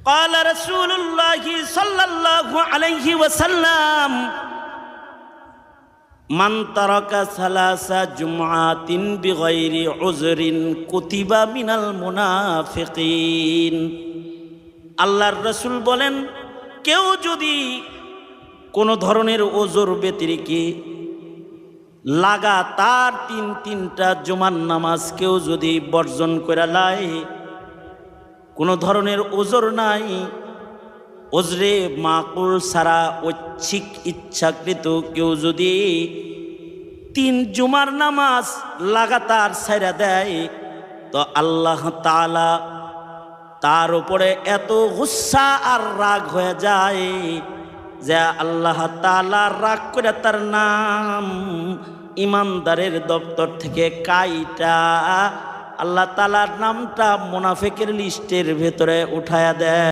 قال رسول الله صلى الله عليه وسلم من ترك ثلاث جمعات بغير عذر كتب من المنافقين আল্লাহর রাসূল বলেন, কেউ যদি কোন ধরনের ওজর ব্যতিরেকে লাগাতার তিনটা জুমার নামাজ কেউ যদি বর্জন করে লাই, কোনো ধরনের ওজর নাই, ওজরে মাকুল সারা ঐচ্ছিক ইচ্ছাকৃত কেউ যদি 3 জুমার নামাজ লাগাতার ছাইরা দেয়, তো আল্লাহ তাআলা তার উপরে এত গুসা আর রাগ হয়ে যায় যে আল্লাহ তাআলা রাগ করে তার নাম ইমানদারের দপ্তর থেকে কাইটা আল্লাহ তাআলার নামটা মুনাফিকের লিস্টের ভেতরে উঠায়া দেয়।